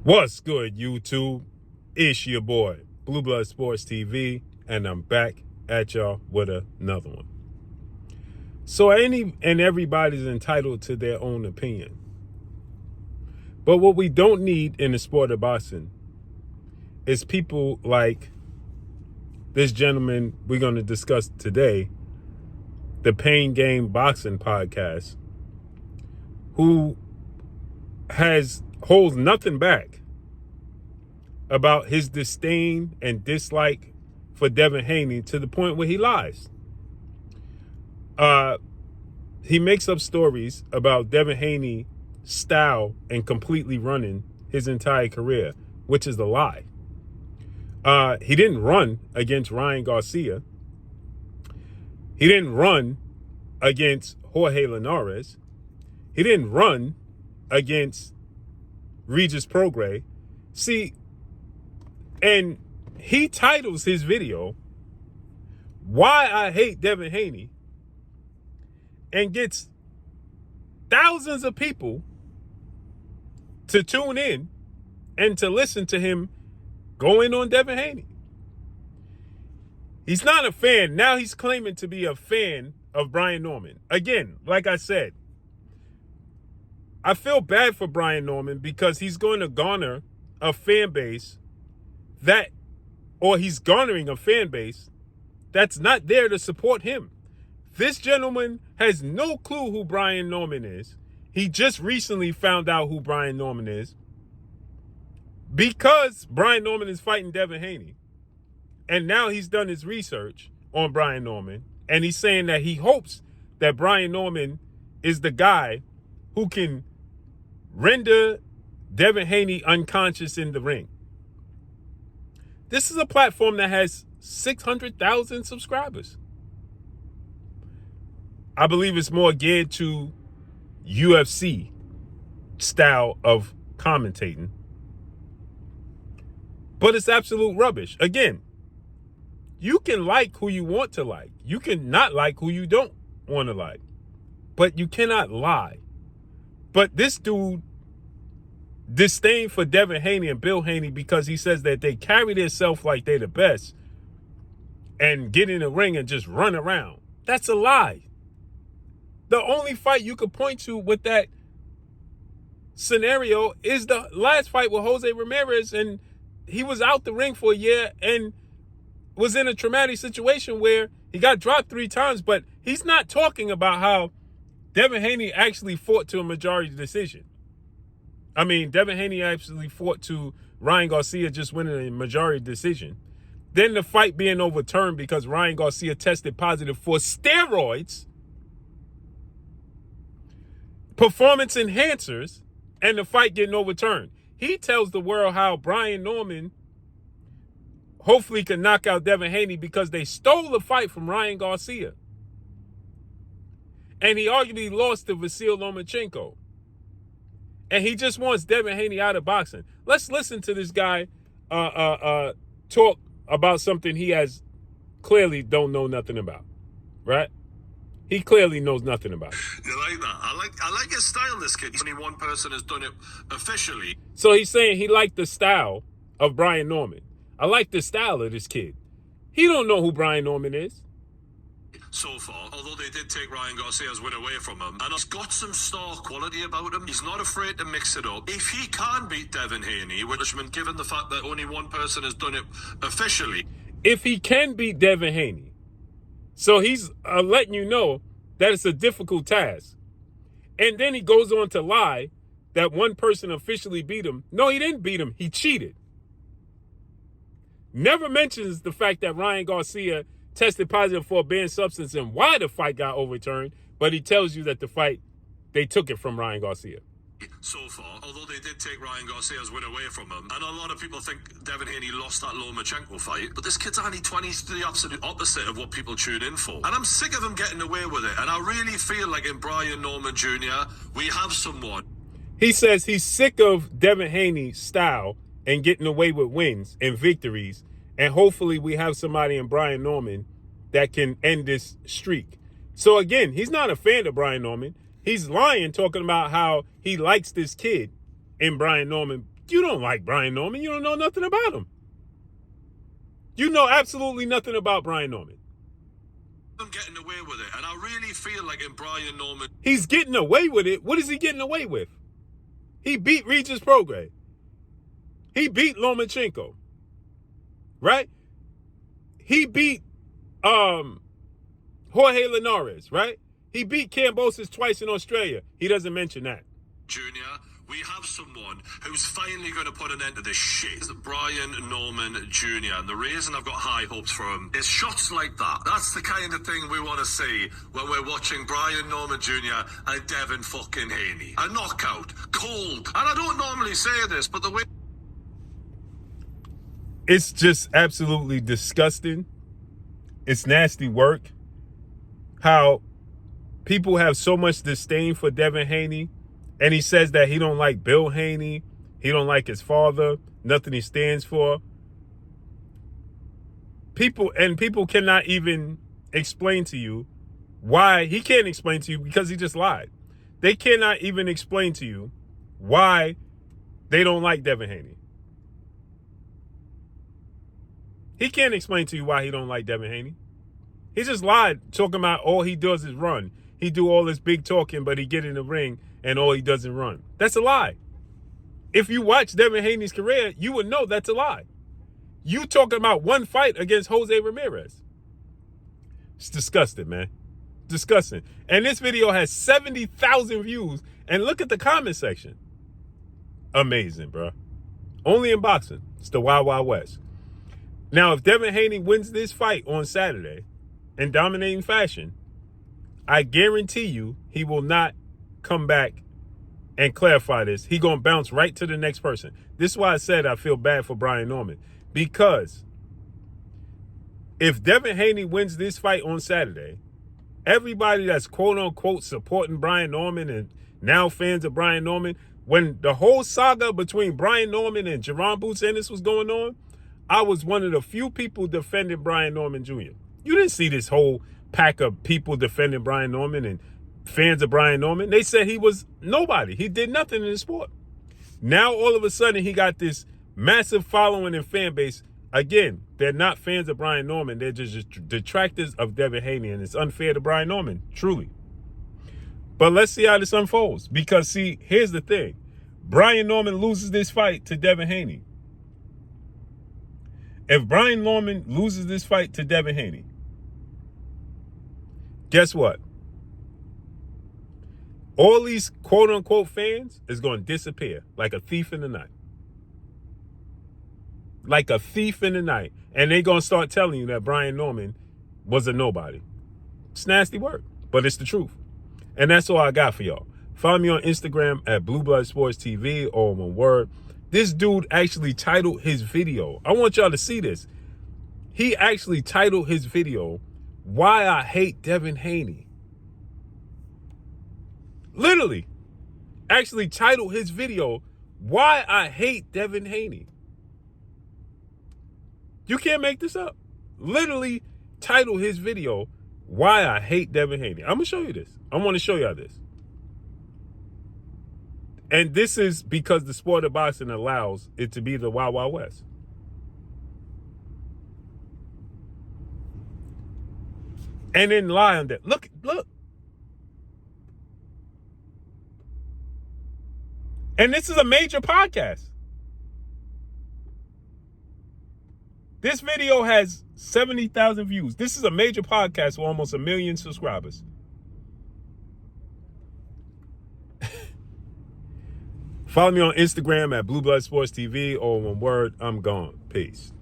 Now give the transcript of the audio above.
What's good, YouTube? It's your boy, Blue Blood Sports TV, and I'm back at y'all with another one. So everybody's entitled to their own opinion. But what we don't need in the sport of boxing is people like this gentleman we're going to discuss today, the Pain Game Boxing Podcast, who holds nothing back about his disdain and dislike for Devin Haney to the point where he lies. He makes up stories about Devin Haney's style and completely running his entire career, which is a lie. He didn't run against Ryan Garcia. He didn't run against Jorge Linares. He didn't run against Regis Prograis. See, and he titles his video, "Why I Hate Devin Haney," and gets thousands of people to tune in and to listen to him going on Devin Haney. He's not a fan. Now he's claiming to be a fan of Brian Norman. Again, like I said, I feel bad for Brian Norman because he's going to garner a fan base he's garnering a fan base that's not there to support him. This gentleman has no clue who Brian Norman is. He just recently found out who Brian Norman is because Brian Norman is fighting Devin Haney. And now he's done his research on Brian Norman, and he's saying that he hopes that Brian Norman is the guy who can render Devin Haney unconscious in the ring. This is a platform that has 600,000 subscribers. I believe it's more geared to UFC style of commentating. But it's absolute rubbish. Again, you can like who you want to like. You can not like who you don't want to like. But you cannot lie. But this dude disdain for Devin Haney and Bill Haney because he says that they carry themselves like they're the best and get in the ring and just run around. That's a lie. The only fight you could point to with that scenario is the last fight with Jose Ramirez, and he was out the ring for a year and was in a traumatic situation where he got dropped 3 times, but he's not talking about how Devin Haney actually fought to a majority decision. I mean, Devin Haney actually fought to Ryan Garcia just winning a majority decision. Then the fight being overturned because Ryan Garcia tested positive for steroids, performance enhancers, and the fight getting overturned. He tells the world how Brian Norman hopefully can knock out Devin Haney because they stole the fight from Ryan Garcia. And he arguably lost to Vasyl Lomachenko. And he just wants Devin Haney out of boxing. Let's listen to this guy talk about something he has clearly don't know nothing about, right? He clearly knows nothing about it. You like that? I like his style, this kid. Only one person has done it officially. So he's saying he liked the style of Brian Norman. I like the style of this kid. He don't know who Brian Norman is. So far, although they did take Ryan Garcia's win away from him, and he's got some star quality about him. He's not afraid to mix it up. If he can beat Devin Haney, given the fact that only one person has done it officially. If he can beat Devin Haney. So he's letting you know that it's a difficult task. And then he goes on to lie that one person officially beat him. No, he didn't beat him. He cheated. Never mentions the fact that Ryan Garcia tested positive for a banned substance and why the fight got overturned, but he tells you that the fight, they took it from Ryan Garcia. So far, although they did take Ryan Garcia's win away from him, and a lot of people think Devin Haney lost that Lomachenko fight, but this kid's only 20, the absolute opposite of what people tune in for. And I'm sick of him getting away with it, and I really feel like in Brian Norman Jr., we have someone. He says he's sick of Devin Haney's style and getting away with wins and victories, and hopefully we have somebody in Brian Norman that can end this streak. So again, he's not a fan of Brian Norman. He's lying, talking about how he likes this kid in Brian Norman You don't like Brian Norman. You don't know nothing about him. You know absolutely nothing about Brian Norman. I'm getting away with it, and I really feel like in Brian Norman, he's getting away with it. What is he getting away with? He beat Regis Prograis. He beat Lomachenko. Right? He beat Jorge Linares, right? He beat Kambosos twice in Australia. He doesn't mention that. Junior, we have someone who's finally going to put an end to this shit. It's Brian Norman Jr. And the reason I've got high hopes for him is shots like that. That's the kind of thing we want to see when we're watching Brian Norman Jr. and Devin fucking Haney. A knockout, cold. And I don't normally say this, but the way... It's just absolutely disgusting. It's nasty work. How people have so much disdain for Devin Haney. And he says that he don't like Bill Haney. He don't like his father. Nothing he stands for. People cannot even explain to you why. He can't explain to you because he just lied. They cannot even explain to you why they don't like Devin Haney. He can't explain to you why he don't like Devin Haney. He just lied, talking about all he does is run. He do all this big talking, but he get in the ring and all he does is run. That's a lie. If you watch Devin Haney's career, you would know that's a lie. You talking about one fight against Jose Ramirez. It's disgusting, man. Disgusting. And this video has 70,000 views. And look at the comment section. Amazing, bro. Only in boxing. It's the Wild Wild West. Now, if Devin Haney wins this fight on Saturday in dominating fashion, I guarantee you he will not come back and clarify this. He gonna bounce right to the next person. This is why I said I feel bad for Brian Norman. Because if Devin Haney wins this fight on Saturday, everybody that's quote-unquote supporting Brian Norman and now fans of Brian Norman, when the whole saga between Brian Norman and Jerron Boots Ennis was going on, I was one of the few people defending Brian Norman Jr. You didn't see this whole pack of people defending Brian Norman and fans of Brian Norman. They said he was nobody. He did nothing in the sport. Now, all of a sudden, he got this massive following and fan base. Again, they're not fans of Brian Norman. They're just detractors of Devin Haney, and it's unfair to Brian Norman, truly. But let's see how this unfolds. Because, see, here's the thing. Brian Norman loses this fight to Devin Haney. If Brian Norman loses this fight to Devin Haney, guess what? All these quote-unquote fans is going to disappear like a thief in the night. Like a thief in the night. And they're going to start telling you that Brian Norman was a nobody. It's nasty work, but it's the truth. And that's all I got for y'all. Follow me on Instagram at Blue Blood Sports TV, all one word. This dude actually titled his video. I want y'all to see this. He actually titled his video, "Why I Hate Devin Haney." Literally, actually titled his video, "Why I Hate Devin Haney." You can't make this up. Literally titled his video, "Why I Hate Devin Haney." I'm going to show you this. I want to show y'all this. And this is because the sport of boxing allows it to be the Wild Wild West. And then lie on that. Look. And this is a major podcast. This video has 70,000 views. This is a major podcast with almost 1 million subscribers. Follow me on Instagram at Blue Blood Sports TV, or one word, I'm gone. Peace.